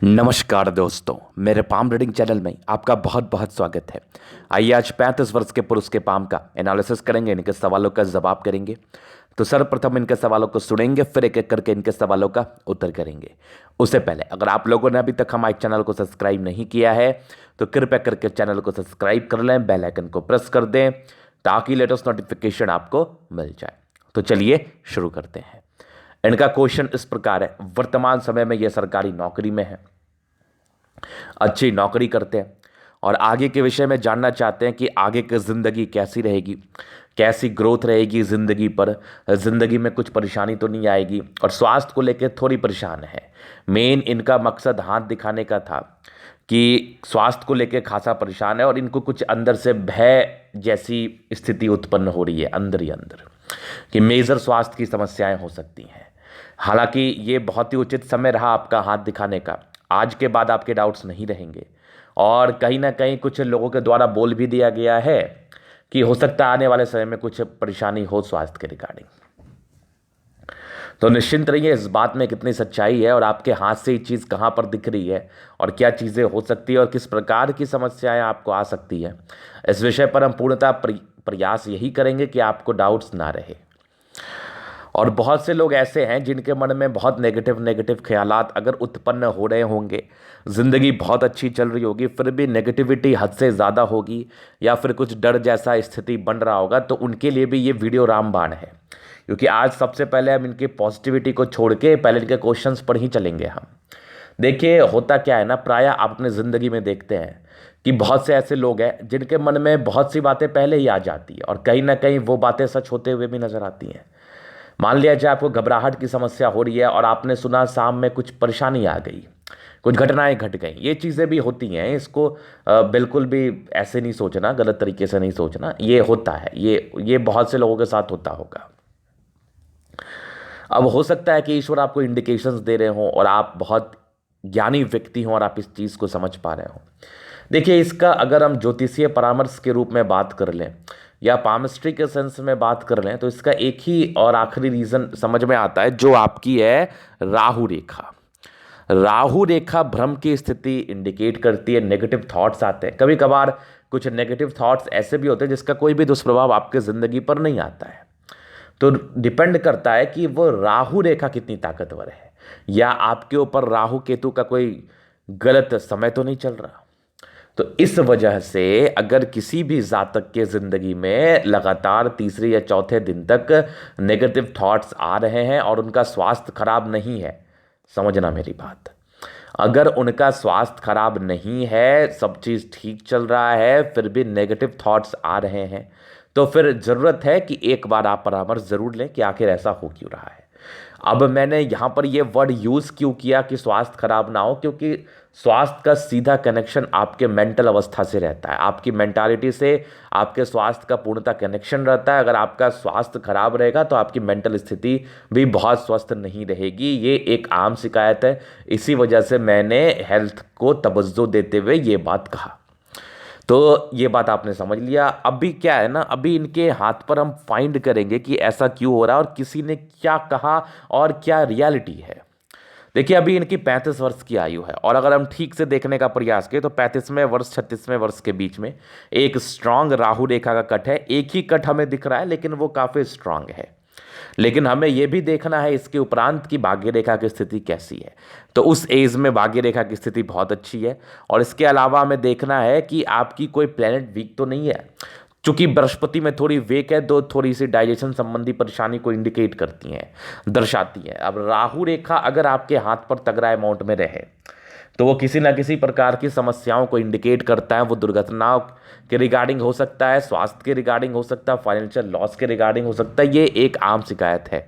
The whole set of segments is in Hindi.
नमस्कार दोस्तों, मेरे पाम रीडिंग चैनल में आपका बहुत बहुत स्वागत है। आइए आज 35 वर्ष के पुरुष के पाम का एनालिसिस करेंगे, इनके सवालों का जवाब करेंगे। तो सर्वप्रथम इनके सवालों को सुनेंगे, फिर एक एक करके इनके सवालों का उत्तर करेंगे। उससे पहले अगर आप लोगों ने अभी तक हमारे चैनल को सब्सक्राइब नहीं किया है तो कृपया करके चैनल को सब्सक्राइब कर लें, बेल आइकन को प्रेस कर दें ताकि लेटेस्ट नोटिफिकेशन आपको मिल जाए। तो चलिए शुरू करते हैं। इनका क्वेश्चन इस प्रकार है, वर्तमान समय में यह सरकारी नौकरी में है, अच्छी नौकरी करते हैं और आगे के विषय में जानना चाहते हैं कि आगे की ज़िंदगी कैसी रहेगी, कैसी ग्रोथ रहेगी ज़िंदगी पर, ज़िंदगी में कुछ परेशानी तो नहीं आएगी, और स्वास्थ्य को लेकर थोड़ी परेशान है। मेन इनका मकसद हाथ दिखाने का था कि स्वास्थ्य को लेकर खासा परेशान है और इनको कुछ अंदर से भय जैसी स्थिति उत्पन्न हो रही है अंदर ही अंदर कि मेजर स्वास्थ्य की समस्याएं हो सकती हैं। हालांकि ये बहुत ही उचित समय रहा आपका हाथ दिखाने का। आज के बाद आपके डाउट्स नहीं रहेंगे और कहीं ना कहीं कुछ लोगों के द्वारा बोल भी दिया गया है कि हो सकता है आने वाले समय में कुछ परेशानी हो स्वास्थ्य के रिगार्डिंग। तो निश्चिंत रहिए, इस बात में कितनी सच्चाई है और आपके हाथ से ये चीज़ कहाँ पर दिख रही है और क्या चीज़ें हो सकती है और किस प्रकार की समस्याएं आपको आ सकती है, इस विषय पर हम पूर्णतः प्रयास यही करेंगे कि आपको डाउट्स ना रहे। और बहुत से लोग ऐसे हैं जिनके मन में बहुत नेगेटिव ख्यालात अगर उत्पन्न हो रहे होंगे, ज़िंदगी बहुत अच्छी चल रही होगी, फिर भी नेगेटिविटी हद से ज़्यादा होगी या फिर कुछ डर जैसा स्थिति बन रहा होगा, तो उनके लिए भी ये वीडियो रामबाण है। क्योंकि आज सबसे पहले हम इनकी पॉजिटिविटी को छोड़ के पहले इनके क्वेश्चंस पर ही चलेंगे हम। देखिए होता क्या है ना, प्रायः आप अपने ज़िंदगी में देखते हैं कि बहुत से ऐसे लोग हैं जिनके मन में बहुत सी बातें पहले ही आ जाती है और कहीं ना कहीं वो बातें सच होते हुए भी नज़र आती हैं। मान लिया जाए आपको घबराहट की समस्या हो रही है और आपने सुना शाम में कुछ परेशानी आ गई, कुछ घटनाएं घट गई, ये चीज़ें भी होती हैं। इसको बिल्कुल भी ऐसे नहीं सोचना, गलत तरीके से नहीं सोचना, ये होता है, ये बहुत से लोगों के साथ होता होगा। अब हो सकता है कि ईश्वर आपको इंडिकेशंस दे रहे हों और आप बहुत ज्ञानी व्यक्ति हों और आप इस चीज़ को समझ पा रहे हों। देखिए इसका अगर हम ज्योतिषीय परामर्श के रूप में बात कर लें या पामिस्ट्री के सेंस में बात कर लें तो इसका एक ही और आखिरी रीज़न समझ में आता है जो आपकी है राहु रेखा। राहु रेखा भ्रम की स्थिति इंडिकेट करती है, नेगेटिव थॉट्स आते हैं। कभी कभार कुछ नेगेटिव थॉट्स ऐसे भी होते हैं जिसका कोई भी दुष्प्रभाव आपके ज़िंदगी पर नहीं आता है। तो डिपेंड करता है कि वो राहु रेखा कितनी ताकतवर है या आपके ऊपर राहु केतु का कोई गलत समय तो नहीं चल रहा। तो इस वजह से अगर किसी भी जातक के ज़िंदगी में लगातार तीसरे या चौथे दिन तक नेगेटिव थॉट्स आ रहे हैं और उनका स्वास्थ्य खराब नहीं है, समझना मेरी बात, अगर उनका स्वास्थ्य खराब नहीं है, सब चीज़ ठीक चल रहा है, फिर भी नेगेटिव थॉट्स आ रहे हैं, तो फिर ज़रूरत है कि एक बार आप परामर्श ज़रूर लें कि आखिर ऐसा हो क्यों रहा है। अब मैंने यहाँ पर ये वर्ड यूज़ क्यों किया कि स्वास्थ्य खराब ना हो, क्योंकि स्वास्थ्य का सीधा कनेक्शन आपके मेंटल अवस्था से रहता है, आपकी मेंटालिटी से आपके स्वास्थ्य का पूर्णतः कनेक्शन रहता है। अगर आपका स्वास्थ्य खराब रहेगा तो आपकी मेंटल स्थिति भी बहुत स्वस्थ नहीं रहेगी। ये एक आम शिकायत है, इसी वजह से मैंने हेल्थ को तवज्जो देते हुए ये बात कहा। तो ये बात आपने समझ लिया। अभी क्या है ना, अभी इनके हाथ पर हम फाइंड करेंगे कि ऐसा क्यों हो रहा है और किसी ने क्या कहा और क्या रियलिटी है। देखिए अभी इनकी 35 वर्ष की आयु है और अगर हम ठीक से देखने का प्रयास करें तो 35वें वर्ष 36वें वर्ष के बीच में एक स्ट्रांग राहु रेखा का कट है। एक ही कट हमें दिख रहा है लेकिन वो काफ़ी स्ट्रांग है। लेकिन हमें यह भी देखना है इसके उपरांत की भाग्य रेखा की स्थिति कैसी है। तो उस एज में भाग्य रेखा की स्थिति बहुत अच्छी है और इसके अलावा हमें देखना है कि आपकी कोई प्लेनेट वीक तो नहीं है। चूंकि बृहस्पति में थोड़ी वीक है तो थोड़ी सी डाइजेशन संबंधी परेशानी को इंडिकेट करती हैं, दर्शाती हैं। अब राहु रेखा अगर आपके हाथ पर तगड़ा अमाउंट में रहे तो वो किसी ना किसी प्रकार की समस्याओं को इंडिकेट करता है। वो दुर्घटनाओं के रिगार्डिंग हो सकता है, स्वास्थ्य के रिगार्डिंग हो सकता है, फाइनेंशियल लॉस के रिगार्डिंग हो सकता है। ये एक आम शिकायत है।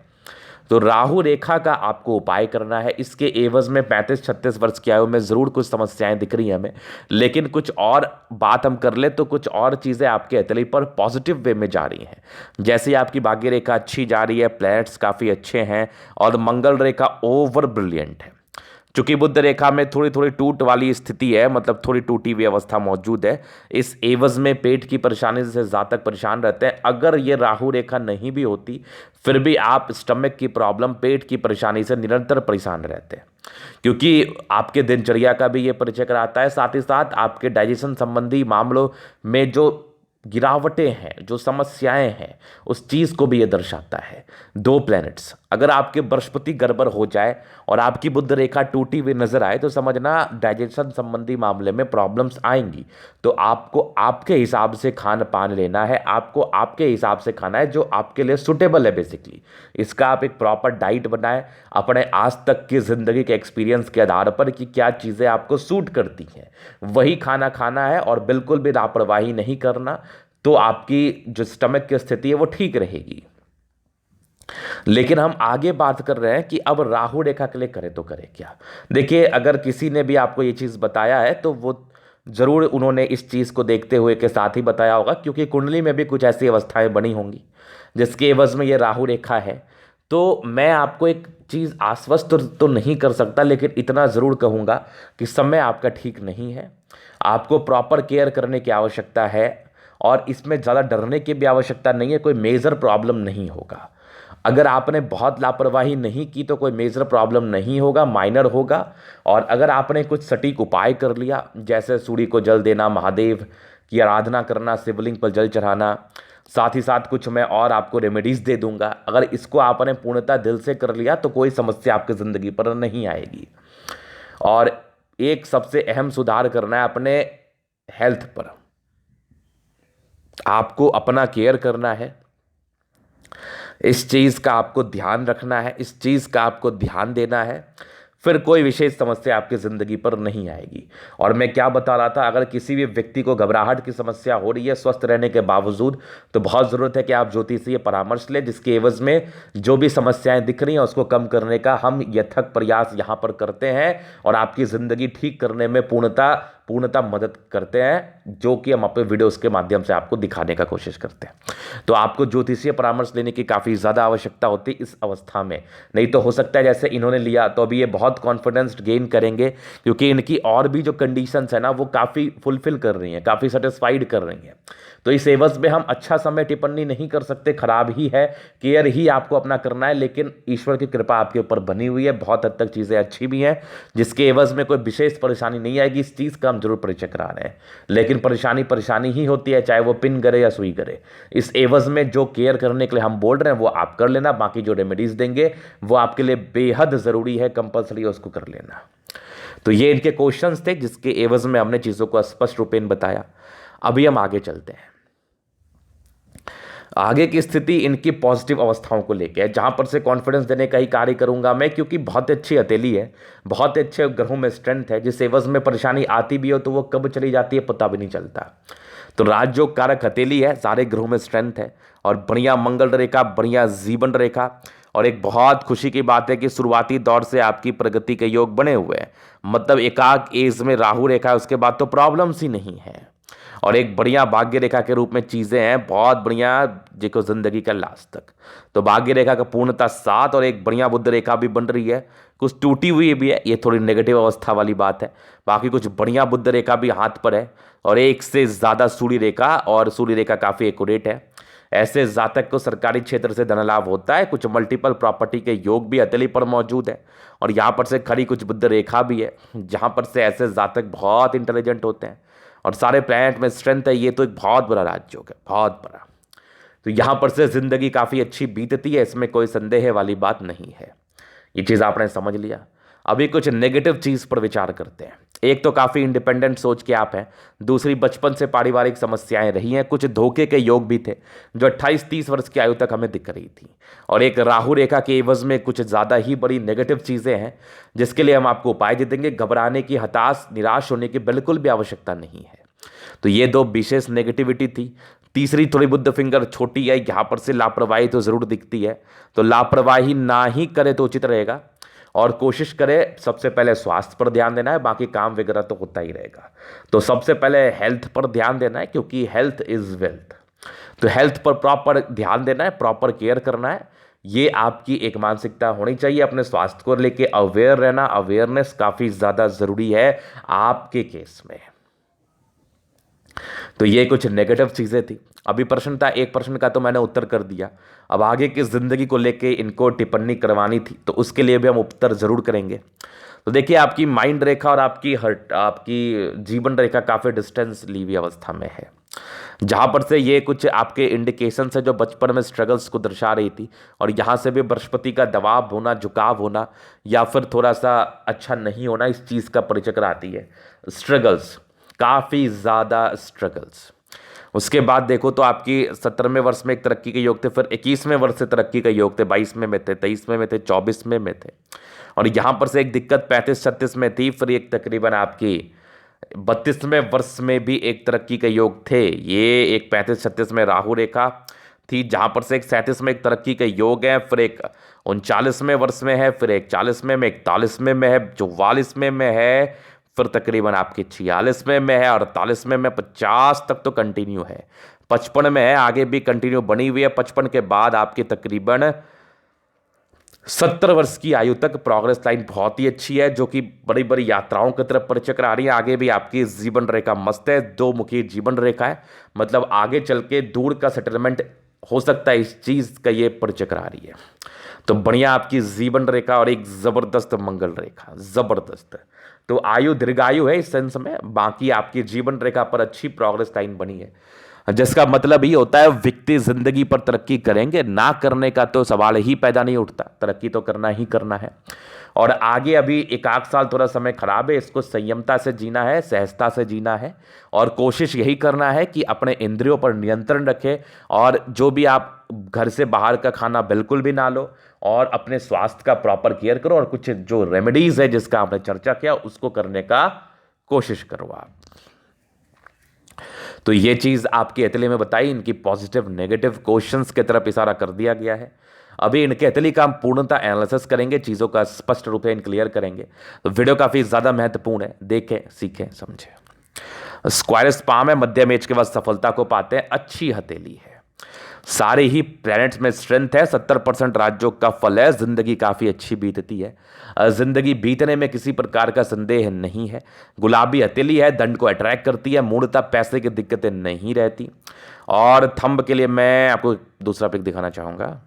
तो राहु रेखा का आपको उपाय करना है। इसके एवज में 35-36 वर्ष की आयु में ज़रूर कुछ समस्याएं दिख रही हैं हमें, लेकिन कुछ और बात हम कर ले तो कुछ और चीज़ें आपके हथेली पर पॉजिटिव वे में जा रही हैं। जैसे आपकी भाग्य रेखा अच्छी जा रही है, प्लैनेट्स काफ़ी अच्छे हैं और मंगल रेखा ओवर ब्रिलियंट है। चूंकि बुध रेखा में थोड़ी थोड़ी टूट वाली स्थिति है, मतलब थोड़ी टूटी हुई अवस्था मौजूद है, इस एवज में पेट की परेशानी से जातक परेशान रहते हैं। अगर ये राहु रेखा नहीं भी होती फिर भी आप स्टमक की प्रॉब्लम, पेट की परेशानी से निरंतर परेशान रहते हैं, क्योंकि आपके दिनचर्या का भी ये परिचय कराता है। साथ ही साथ आपके डाइजेशन संबंधी मामलों में जो गिरावटें हैं, जो समस्याएं हैं, उस चीज़ को भी ये दर्शाता है। दो प्लैनेट्स अगर आपके बृहस्पति गड़बड़ हो जाए और आपकी बुध रेखा टूटी हुई नजर आए तो समझना डाइजेशन संबंधी मामले में प्रॉब्लम्स आएंगी। तो आपको आपके हिसाब से खान पान लेना है, आपको आपके हिसाब से खाना है जो आपके लिए सुटेबल है। बेसिकली इसका आप एक प्रॉपर डाइट बनाएं अपने आज तक की ज़िंदगी के एक्सपीरियंस के आधार पर कि क्या चीज़ें आपको सूट करती हैं, वही खाना खाना है और बिल्कुल भी लापरवाही नहीं करना। तो आपकी जो स्टमक की स्थिति है वो ठीक रहेगी। लेकिन हम आगे बात कर रहे हैं कि अब राहु रेखा के लिए करें तो करें क्या। देखिए, अगर किसी ने भी आपको ये चीज़ बताया है तो वो ज़रूर उन्होंने इस चीज़ को देखते हुए के साथ ही बताया होगा, क्योंकि कुंडली में भी कुछ ऐसी अवस्थाएं बनी होंगी जिसके एवज में ये राहु रेखा है। तो मैं आपको एक चीज़ आश्वस्त तो नहीं कर सकता, लेकिन इतना ज़रूर कहूँगा कि समय आपका ठीक नहीं है। आपको प्रॉपर केयर करने की आवश्यकता है और इसमें ज़्यादा डरने की भी आवश्यकता नहीं है। कोई मेजर प्रॉब्लम नहीं होगा। अगर आपने बहुत लापरवाही नहीं की तो कोई मेजर प्रॉब्लम नहीं होगा, माइनर होगा। और अगर आपने कुछ सटीक उपाय कर लिया, जैसे सूर्य को जल देना, महादेव की आराधना करना, शिवलिंग पर जल चढ़ाना, साथ ही साथ कुछ मैं और आपको रेमेडीज़ दे दूंगा, अगर इसको आपने पूर्णतः दिल से कर लिया तो कोई समस्या आपकी ज़िंदगी पर नहीं आएगी। और एक सबसे अहम सुधार करना है अपने हेल्थ पर। आपको अपना केयर करना है, इस चीज़ का आपको ध्यान रखना है, इस चीज़ का आपको ध्यान देना है, फिर कोई विशेष समस्या आपकी ज़िंदगी पर नहीं आएगी। और मैं क्या बता रहा था, अगर किसी भी व्यक्ति को घबराहट की समस्या हो रही है स्वस्थ रहने के बावजूद, तो बहुत ज़रूरत है कि आप ज्योतिषीय परामर्श लें, जिसके एवज में जो भी समस्याएं दिख रही हैं उसको कम करने का हम यथक प्रयास यहाँ पर करते हैं और आपकी ज़िंदगी ठीक करने में पूर्णतः मदद करते हैं, जो कि हम अपने वीडियोस के माध्यम से आपको दिखाने का कोशिश करते हैं। तो आपको ज्योतिषीय परामर्श लेने की काफ़ी ज़्यादा आवश्यकता होती है इस अवस्था में। नहीं तो हो सकता है जैसे इन्होंने लिया तो अभी ये बहुत कॉन्फिडेंस गेन करेंगे, क्योंकि इनकी और भी जो कंडीशंस है ना वो काफ़ी फुलफिल कर रही हैं, काफ़ी सेटिस्फाइड कर रही हैं। तो इस एवज में हम अच्छा समय टिप्पणी नहीं कर सकते, खराब ही है। केयर ही आपको अपना करना है, लेकिन ईश्वर की कृपा आपके ऊपर बनी हुई है, बहुत हद तक चीज़ें अच्छी भी हैं, जिसके एवज में कोई विशेष परेशानी नहीं आएगी। इस चीज़ का हम जरूर परिचय करा रहे हैं, लेकिन परेशानी ही होती है, चाहे वो पिन करे या सुई करे। इस एवज में जो केयर करने के लिए हम बोल रहे हैं वो आप कर लेना, बाकी जो रेमेडीज देंगे वो आपके लिए बेहद ज़रूरी है, कंपल्सरी उसको कर लेना। तो ये इनके क्वेश्चंस थे जिसके एवज में हमने चीज़ों को स्पष्ट रूपेण बताया। अभी हम आगे चलते हैं। आगे की स्थिति इनकी पॉजिटिव अवस्थाओं को लेकर है, जहां पर से कॉन्फिडेंस देने का ही कार्य करूंगा मैं, क्योंकि बहुत अच्छी हथेली है, बहुत अच्छे ग्रहों में स्ट्रेंथ है। जिस एवज में परेशानी आती भी हो तो वो कब चली जाती है पता भी नहीं चलता। तो राजयोग कारक हथेली है, सारे ग्रहों में स्ट्रेंथ है और बढ़िया मंगल रेखा, बढ़िया जीवन रेखा। और एक बहुत खुशी की बात है कि शुरुआती दौर से आपकी प्रगति के योग बने हुए हैं, मतलब एकाक एज में राहु रेखा है, उसके बाद तो प्रॉब्लम्स ही नहीं है। और एक बढ़िया भाग्य रेखा के रूप में चीज़ें हैं, बहुत बढ़िया, जिसको जिंदगी का लास्ट तक। तो भाग्य रेखा का पूर्णतः 7 और एक बढ़िया बुध रेखा भी बन रही है, कुछ टूटी हुई भी है, ये थोड़ी नेगेटिव अवस्था वाली बात है। बाकी कुछ बढ़िया बुध रेखा भी हाथ पर है और एक से ज़्यादा सूर्य रेखा, और सूर्य रेखा काफ़ी एक्यूरेट है। ऐसे जातक को सरकारी क्षेत्र से धन लाभ होता है। कुछ मल्टीपल प्रॉपर्टी के योग भी हथेली पर मौजूद है और यहाँ पर से खड़ी कुछ बुध रेखा भी है, जहाँ पर से ऐसे जातक बहुत इंटेलिजेंट होते हैं और सारे प्लैनेट में स्ट्रेंथ है। ये तो एक बहुत बड़ा राजयोग है, बहुत बड़ा। तो यहाँ पर से जिंदगी काफ़ी अच्छी बीतती है, इसमें कोई संदेह वाली बात नहीं है। ये चीज़ आपने समझ लिया। अभी कुछ नेगेटिव चीज़ पर विचार करते हैं। एक तो काफ़ी इंडिपेंडेंट सोच के आप हैं, दूसरी बचपन से पारिवारिक समस्याएं रही हैं, कुछ धोखे के योग भी थे जो 28-30 वर्ष की आयु तक हमें दिख रही थी। और एक राहु रेखा के एवज में कुछ ज़्यादा ही बड़ी नेगेटिव चीज़ें हैं, जिसके लिए हम आपको उपाय दे देंगे। घबराने की, हताश, निराश होने की बिल्कुल भी आवश्यकता नहीं है। तो ये दो विशेष नेगेटिविटी थी। तीसरी थोड़ी बुद्ध फिंगर छोटी है, यहाँ पर से लापरवाही तो ज़रूर दिखती है, तो लापरवाही ना ही करे तो उचित रहेगा। और कोशिश करें सबसे पहले स्वास्थ्य पर ध्यान देना है, बाकी काम वगैरह तो होता ही रहेगा। तो सबसे पहले हेल्थ पर ध्यान देना है, क्योंकि हेल्थ इज़ वेल्थ। तो हेल्थ पर प्रॉपर ध्यान देना है, प्रॉपर केयर करना है, ये आपकी एक मानसिकता होनी चाहिए। अपने स्वास्थ्य को लेके अवेयर रहना, अवेयरनेस काफ़ी ज़्यादा ज़रूरी है आपके केस में। तो ये कुछ नेगेटिव चीज़ें थी। अभी प्रश्न था, एक प्रश्न का तो मैंने उत्तर कर दिया। अब आगे की ज़िंदगी को लेके इनको टिप्पणी करवानी थी, तो उसके लिए भी हम उत्तर ज़रूर करेंगे। तो देखिए, आपकी माइंड रेखा और आपकी जीवन रेखा काफ़ी डिस्टेंस ली हुई अवस्था में है, जहाँ पर से ये कुछ आपके इंडिकेशन है जो बचपन में स्ट्रगल्स को दर्शा रही थी। और यहाँ से भी बृहस्पति का दबाव होना, झुकाव होना, या फिर थोड़ा सा अच्छा नहीं होना, इस चीज़ का परिचय कराती है। स्ट्रगल्स, काफ़ी ज़्यादा स्ट्रगल्स। उसके बाद देखो तो आपकी 17वें वर्ष में एक तरक्की के योग थे, फिर 21वें वर्ष से तरक्की के योग थे, 22वें में थे, 23वें में थे, 24वें में थे। और यहाँ पर से एक दिक्कत 35-36 में थी, फिर एक तकरीबन आपकी 32वें वर्ष में भी एक तरक्की के योग थे। ये एक 35-36 में राहु रेखा थी, जहाँ पर से एक 37 में एक तरक्की के योग है, फिर एक 39वें वर्ष में है, फिर एक 40वें में, 41वें में है, 44वें में है, फिर तकरीबन आपकी 46वें में है, 48वें में 50 तक तो कंटिन्यू है, 55 में है, आगे भी कंटिन्यू बनी हुई है। 55 के बाद आपकी तकरीबन 70 वर्ष की आयु तक प्रोग्रेस लाइन बहुत ही अच्छी है, जो कि बड़ी बड़ी यात्राओं की तरफ परिचय करा रही है। आगे भी आपकी जीवन रेखा मस्त है, 2 मुखी जीवन रेखा है, मतलब आगे चल के दूर का सेटलमेंट हो सकता है, इस चीज़ का ये परिचय करा रही है। तो बढ़िया आपकी जीवन रेखा और एक ज़बरदस्त मंगल रेखा, ज़बरदस्त। तो आयु दीर्घायु है इस सेंस में, बाकी आपकी जीवन रेखा पर अच्छी प्रोग्रेस लाइन बनी है, जिसका मतलब ये होता है व्यक्ति जिंदगी पर तरक्की करेंगे, ना करने का तो सवाल ही पैदा नहीं उठता, तरक्की तो करना ही करना है। और आगे अभी 1 साल थोड़ा समय खराब है, इसको संयमता से जीना है, सहजता से जीना है, और कोशिश यही करना है कि अपने इंद्रियों पर नियंत्रण रखें, और जो भी आप घर से बाहर का खाना बिल्कुल भी ना लो, और अपने स्वास्थ्य का प्रॉपर केयर करो, और कुछ जो रेमेडीज है जिसका आपने चर्चा किया उसको करने का कोशिश करो आप। तो ये चीज़ आपकी एथली में बताई, इनकी पॉजिटिव नेगेटिव क्वेश्चंस की तरफ इशारा कर दिया गया है। अभी इनके एथली का हम पूर्णतः एनालिसिस करेंगे, चीज़ों का स्पष्ट रूप से क्लियर करेंगे। तो वीडियो काफ़ी ज़्यादा महत्वपूर्ण है, देखें, सीखें, समझें। स्क्वायरस पाम है, मध्यम एज के बाद सफलता को पाते हैं, अच्छी हथेली है, सारे ही प्लैनेट्स में स्ट्रेंथ है, 70% राजयोग का फल है, जिंदगी काफ़ी अच्छी बीतती है, जिंदगी बीतने में किसी प्रकार का संदेह नहीं है। गुलाबी हथेली है, दंड को अट्रैक्ट करती है, मूर्णतः पैसे की दिक्कतें नहीं रहती। और थंब के लिए मैं आपको दूसरा पिक दिखाना चाहूंगा,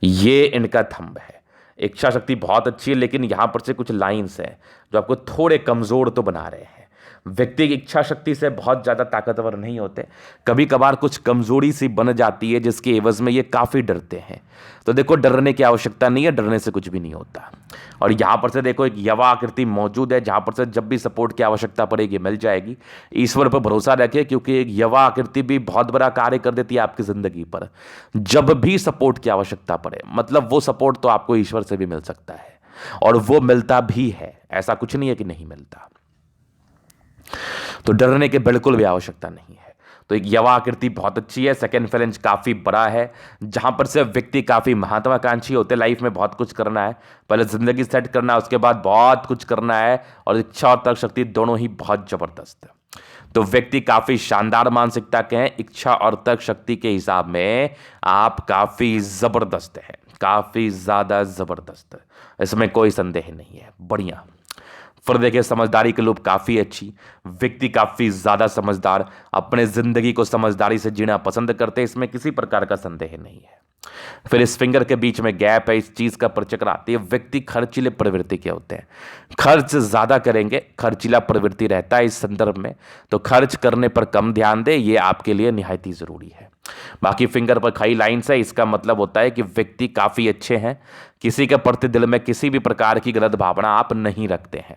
ये इनका थंब है। इच्छा शक्ति बहुत अच्छी है, लेकिन यहां पर से कुछ लाइंस हैं जो आपको थोड़े कमजोर तो बना रहे हैं। व्यक्ति की इच्छा शक्ति से बहुत ज़्यादा ताकतवर नहीं होते, कभी कभार कुछ कमजोरी सी बन जाती है, जिसके एवज में ये काफ़ी डरते हैं। तो देखो, डरने की आवश्यकता नहीं है, डरने से कुछ भी नहीं होता। और यहाँ पर से देखो एक यवा आकृति मौजूद है, जहाँ पर से जब भी सपोर्ट की आवश्यकता पड़ेगी मिल जाएगी। ईश्वर पर भरोसा रखें, क्योंकि एक यवा आकृति भी बहुत बड़ा कार्य कर देती है आपकी ज़िंदगी पर। जब भी सपोर्ट की आवश्यकता पड़े, मतलब वो सपोर्ट तो आपको ईश्वर से भी मिल सकता है, और वो मिलता भी है, ऐसा कुछ नहीं है कि नहीं मिलता। तो डरने की बिल्कुल भी आवश्यकता नहीं है। तो एक यवा आकृति बहुत अच्छी है, सेकेंड फेरेंज काफ़ी बड़ा है, जहां पर से व्यक्ति काफ़ी महत्वाकांक्षी होते हैं, लाइफ में बहुत कुछ करना है, पहले ज़िंदगी सेट करना है, उसके बाद बहुत कुछ करना है, और इच्छा और तर्क शक्ति दोनों ही बहुत ज़बरदस्त है। तो व्यक्ति काफ़ी शानदार मानसिकता के हैं, इच्छा और तर्क शक्ति के हिसाब में आप काफ़ी ज़बरदस्त हैं, काफ़ी ज़्यादा ज़बरदस्त, इसमें कोई संदेह नहीं है। बढ़िया। फिर देखिए, समझदारी के लूप काफ़ी अच्छी, व्यक्ति काफ़ी ज़्यादा समझदार, अपने ज़िंदगी को समझदारी से जीना पसंद करते हैं, इसमें किसी प्रकार का संदेह नहीं है। फिर इस फिंगर के बीच में गैप है, इस चीज़ का परिचय कराती है। व्यक्ति खर्चीले प्रवृत्ति के होते हैं, खर्च ज़्यादा करेंगे, खर्चीला प्रवृत्ति रहता है इस संदर्भ में, तो खर्च करने पर कम ध्यान दे, ये आपके लिए निहायत ही ज़रूरी है। बाकी फिंगर पर खाई लाइन्स है, इसका मतलब होता है कि व्यक्ति काफ़ी अच्छे हैं, किसी के प्रति दिल में किसी भी प्रकार की गलत भावना आप नहीं रखते हैं।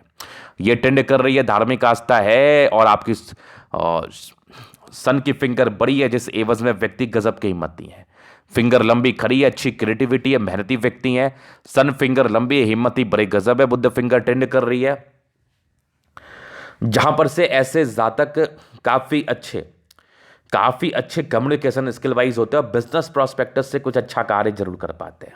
ये टेंड कर रही है, धार्मिक आस्था है, और आपकी सन की फिंगर बड़ी है, जिस एवज में व्यक्ति गजब के हिम्मती है। फिंगर लंबी खड़ी है, अच्छी क्रिएटिविटी है, मेहनती व्यक्ति है। सन फिंगर लंबी है, हिम्मती बड़े गजब है। बुद्ध फिंगर टेंड कर रही है, जहां पर से ऐसे जातक काफ़ी अच्छे कम्युनिकेशन स्किल वाइज होते हैं, और बिजनेस प्रोस्पेक्टस से कुछ अच्छा कार्य जरूर कर पाते हैं।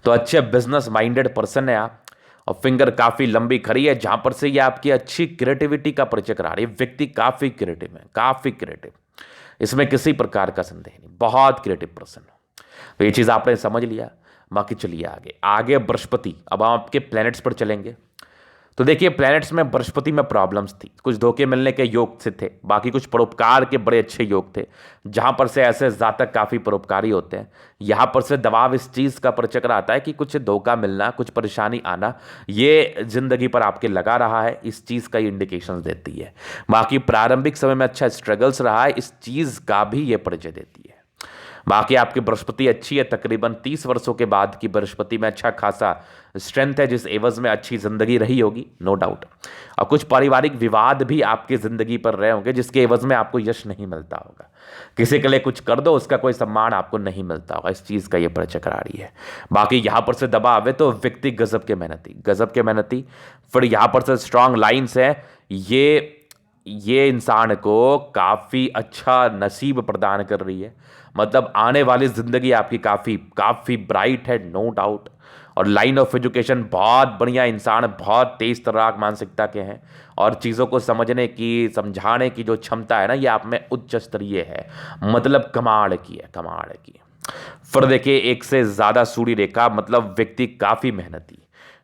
तो अच्छे बिजनेस माइंडेड पर्सन है आप। और फिंगर काफ़ी लंबी खड़ी है, जहां पर से ये आपकी अच्छी क्रिएटिविटी का परिचय करा रही है। व्यक्ति काफ़ी क्रिएटिव है, काफ़ी क्रिएटिव, इसमें किसी प्रकार का संदेह नहीं, बहुत क्रिएटिव पर्सन हो। तो ये चीज़ आपने समझ लिया। बाकी चलिए आगे आगे बृहस्पति, अब हम आपके प्लैनेट्स पर चलेंगे। तो देखिए प्लैनेट्स में बृहस्पति में प्रॉब्लम्स थी, कुछ धोखे मिलने के योग से थे, बाकी कुछ परोपकार के बड़े अच्छे योग थे, जहां पर से ऐसे जातक काफ़ी परोपकारी होते हैं। यहां पर से दबाव इस चीज़ का परचक्र आता है कि कुछ धोखा मिलना, कुछ परेशानी आना, ये जिंदगी पर आपके लगा रहा है, इस चीज़ का इंडिकेशन देती है। बाकी प्रारंभिक समय में अच्छा स्ट्रगल्स रहा है, इस चीज़ का भी ये परिचय देती है। बाकी आपकी बृहस्पति अच्छी है, तकरीबन 30 वर्षों के बाद की बृहस्पति में अच्छा खासा स्ट्रेंथ है, जिस एवज में अच्छी जिंदगी रही होगी, नो डाउट। और कुछ पारिवारिक विवाद भी आपकी जिंदगी पर रहे होंगे, जिसके एवज में आपको यश नहीं मिलता होगा। किसी के लिए कुछ कर दो, उसका कोई सम्मान आपको नहीं मिलता होगा, इस चीज़ का ये परिचय करा रही है। बाकी यहाँ पर से दबाव है तो व्यक्ति गजब के मेहनती। फिर यहाँ पर से स्ट्रांग लाइन्स है, ये इंसान को काफ़ी अच्छा नसीब प्रदान कर रही है। मतलब आने वाली ज़िंदगी आपकी काफ़ी ब्राइट है, नो डाउट। और लाइन ऑफ एजुकेशन बहुत बढ़िया, इंसान बहुत तेज तर्राक मानसिकता के हैं, और चीज़ों को समझने की, समझाने की जो क्षमता है ना, ये आप में उच्च स्तरीय है, मतलब कमाल की है। फिर देखिए एक से ज़्यादा सूर्य रेखा, मतलब व्यक्ति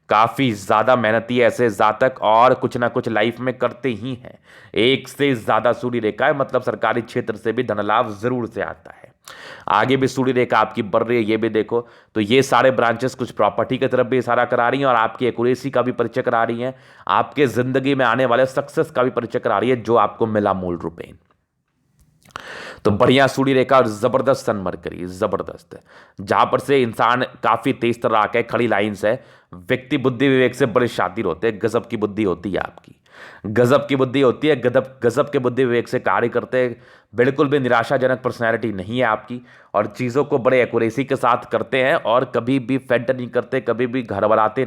काफ़ी ज़्यादा मेहनती ऐसे जातक और कुछ ना कुछ लाइफ में करते ही हैं। एक से ज़्यादा सूर्य रेखा है, मतलब सरकारी क्षेत्र से भी धन लाभ ज़रूर से आता है। आगे भी सूर्य रेखा आपकी बढ़ रही है, ये भी देखो। तो ये सारे ब्रांचेस कुछ प्रॉपर्टी की तरफ भी इशारा करा रही हैं, और आपकी एक्यूरेसी का भी परिचय करा रही हैं, आपके ज़िंदगी में आने वाले सक्सेस का भी परिचय करा रही है, जो आपको मिला मूल रूपेण। तो बढ़िया सूर्य रेखा और जबरदस्त सन मरकरी, जबरदस्त, जहां पर से इंसान काफी तेज तर्राक है, खड़ी लाइन्स है, व्यक्ति बुद्धि विवेक से बड़े शातिर होते हैं, गजब की बुद्धि होती है आपकी, गजब के बुद्धि विवेक से कार्य करते हैं। बिल्कुल भी निराशाजनक पर्सनैलिटी नहीं है आपकी, और चीज़ों को बड़े एक्यूरेसी के साथ करते हैं, और कभी भी फेंट नहीं करते, कभी भी घबराते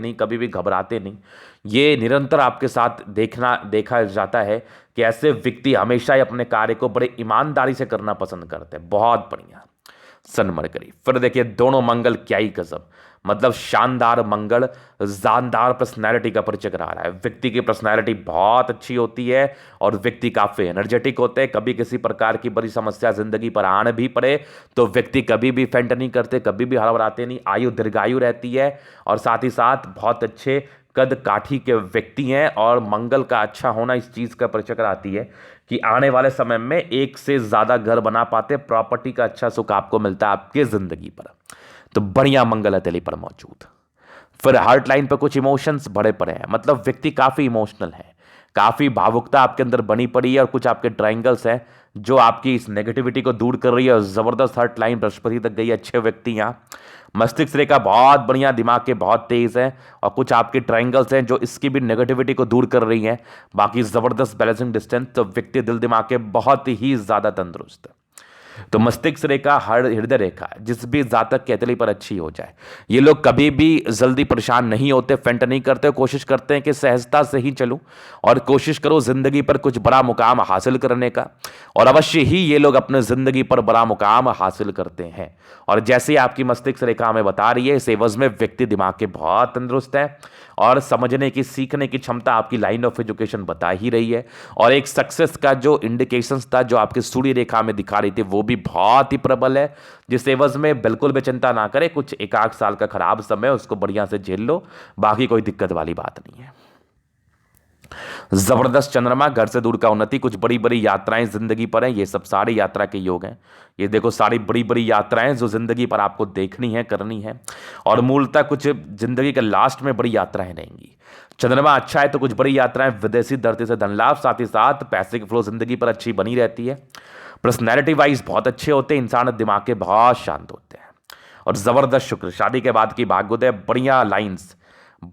नहीं। ये निरंतर आपके साथ देखा जाता है कि ऐसे व्यक्ति हमेशा ही अपने कार्य को बड़े ईमानदारी से करना पसंद करते हैं। बहुत बढ़िया सन मरकरी। फिर देखिए दोनों मंगल, क्या ही गजब, मतलब शानदार मंगल, जानदार पर्सनैलिटी का परिचय करा रहा है। व्यक्ति की पर्सनैलिटी बहुत अच्छी होती है, और व्यक्ति काफ़ी एनर्जेटिक होते हैं। कभी किसी प्रकार की बड़ी समस्या जिंदगी पर आने भी पड़े तो व्यक्ति कभी भी फेंट नहीं करते, कभी भी हड़बड़ाते नहीं, आयु दीर्घायु रहती है, और साथ ही साथ बहुत अच्छे कद काठी के व्यक्ति हैं। और मंगल का अच्छा होना इस चीज़ का परिचय कराती है कि आने वाले समय में एक से ज़्यादा घर बना पाते, प्रॉपर्टी का अच्छा सुख आपको मिलता है आपके ज़िंदगी पर। तो बढ़िया मंगल हथेली पर मौजूद। फिर हार्ट लाइन पर कुछ इमोशंस भरे पड़े हैं, मतलब व्यक्ति काफ़ी इमोशनल है, काफ़ी भावुकता आपके अंदर बनी पड़ी है, और कुछ आपके ट्रायंगल्स हैं जो आपकी इस नेगेटिविटी को दूर कर रही है। और ज़बरदस्त हार्ट लाइन बृहस्पति तक गई, अच्छे व्यक्ति यहाँ। मस्तिष्क रेखा बहुत बढ़िया, दिमाग के बहुत तेज है, और कुछ आपके ट्रायंगल्स हैं जो इसकी भी नेगेटिविटी को दूर कर रही हैं। बाकी ज़बरदस्त बैलेंसिंग डिस्टेंस, तो व्यक्ति दिल दिमाग के बहुत ही ज़्यादा तंदुरुस्त है। तो मस्तिष्क रेखा, हृदय रेखा जिस भी जातक की हथेली पर अच्छी हो जाए, ये लोग कभी भी जल्दी परेशान नहीं होते, फेंट नहीं करते, कोशिश करते हैं कि सहजता से ही चलूं, और कोशिश करो जिंदगी पर कुछ बड़ा मुकाम हासिल करने का, और अवश्य ही ये लोग अपने जिंदगी पर बड़ा मुकाम हासिल करते हैं। और जैसे ही आपकी मस्तिष्क रेखा हमें बता रही है, इस एवज में व्यक्ति दिमाग के बहुत तंदुरुस्त है, और समझने की, सीखने की क्षमता आपकी लाइन ऑफ एजुकेशन बता ही रही है। और एक सक्सेस का जो इंडिकेशंस था जो आपके सूर्य रेखा में दिखा रही थी, वो भी बहुत ही प्रबल है, जिस एवज में बिल्कुल भी चिंता ना करें। कुछ 1-8 साल का खराब समय उसको बढ़िया से झेल लो, बाकी कोई दिक्कत वाली बात नहीं है। जबरदस्त चंद्रमा, घर से दूर का उन्नति, कुछ बड़ी बड़ी यात्राएं जिंदगी पर हैं, ये सब सारी यात्रा के योग हैं। ये देखो सारी बड़ी बड़ी यात्राएं जो जिंदगी पर आपको देखनी है, करनी है, और मूलतः कुछ जिंदगी के लास्ट में बड़ी यात्राएं रहेंगी। चंद्रमा अच्छा है तो कुछ बड़ी यात्राएं, विदेशी धरती से धन लाभ, साथ ही साथ पैसे की फ्लो जिंदगी पर अच्छी बनी रहती है। पर्सनैलिटी वाइज बहुत अच्छे होते हैं, इंसान दिमाग के बहुत शांत होते हैं। और जबरदस्त शुक्र, शादी के बाद की भाग्योदय, बढ़िया लाइन्स,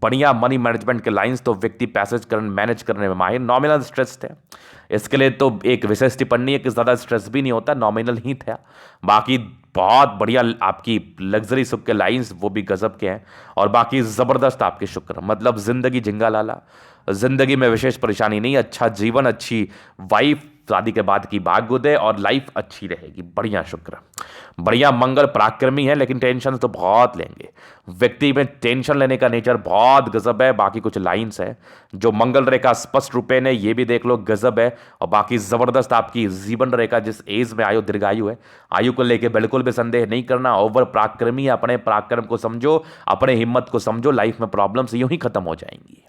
बढ़िया मनी मैनेजमेंट के लाइंस, तो व्यक्ति पैसेज मैनेज करने में माहिर। नॉमिनल स्ट्रेस थे, इसके लिए तो एक विशेष टिप्पणी है कि ज़्यादा स्ट्रेस भी नहीं होता, नॉमिनल ही था। बाकी बहुत बढ़िया आपकी लग्जरी सुख के लाइंस, वो भी गजब के हैं। और बाकी ज़बरदस्त आपके शुक्र, मतलब ज़िंदगी झिंगा लाला, जिंदगी में विशेष परेशानी नहीं, अच्छा जीवन, अच्छी वाइफ, शादी के बाद की भाग्योदय और लाइफ अच्छी रहेगी। बढ़िया शुक्र, बढ़िया मंगल पराक्रमी है, लेकिन टेंशन तो बहुत लेंगे। व्यक्ति में टेंशन लेने का नेचर बहुत गजब है। बाकी कुछ लाइंस है जो मंगल रेखा स्पष्ट रूपे ने, ये भी देख लो गजब है। और बाकी जबरदस्त आपकी जीवन रेखा, जिस एज में आयु दीर्घायु है, आयु को लेकर बिल्कुल भी संदेह नहीं करना। ओवर पराक्रमी, अपने पराक्रम को समझो, अपने हिम्मत को समझो, लाइफ में प्रॉब्लम्स यूं ही खत्म हो जाएंगी।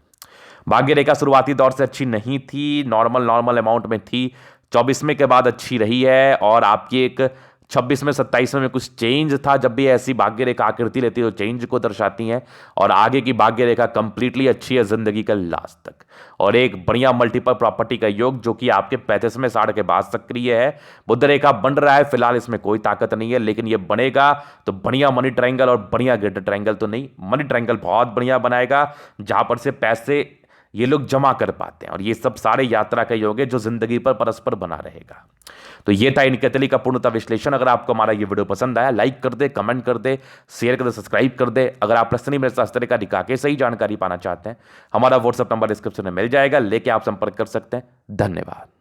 भाग्य रेखा शुरुआती दौर से अच्छी नहीं थी, नॉर्मल अमाउंट में थी। 24वें के बाद अच्छी रही है, और आपकी एक 26वें 27वें में कुछ चेंज था। जब भी ऐसी भाग्य रेखा आकृति लेती है तो चेंज को दर्शाती है। और आगे की भाग्य रेखा कंप्लीटली अच्छी है जिंदगी का लास्ट तक। और एक बढ़िया मल्टीपल प्रॉपर्टी का योग जो कि आपके 35वें साढ़ के बाद सक्रिय है। बुध रेखा बन रहा है, फिलहाल इसमें कोई ताकत नहीं है, लेकिन ये बनेगा तो बढ़िया मनी ट्रायंगल, और बढ़िया ग्रेटर ट्रायंगल तो नहीं, मनी ट्रायंगल बहुत बढ़िया बनाएगा, जहां पर से पैसे ये लोग जमा कर पाते हैं। और ये सब सारे यात्रा का योग है जो जिंदगी पर परस्पर बना रहेगा। तो ये था इन केतली का पूर्णतः विश्लेषण। अगर आपको हमारा ये वीडियो पसंद आया, लाइक कर दे, कमेंट कर दे, शेयर कर दे, सब्सक्राइब कर दे। अगर आप प्रश्न मेरे शास्त्र का दिखा के सही जानकारी पाना चाहते हैं, हमारा व्हाट्सएप नंबर डिस्क्रिप्शन में मिल जाएगा, लेके आप संपर्क कर सकते हैं। धन्यवाद।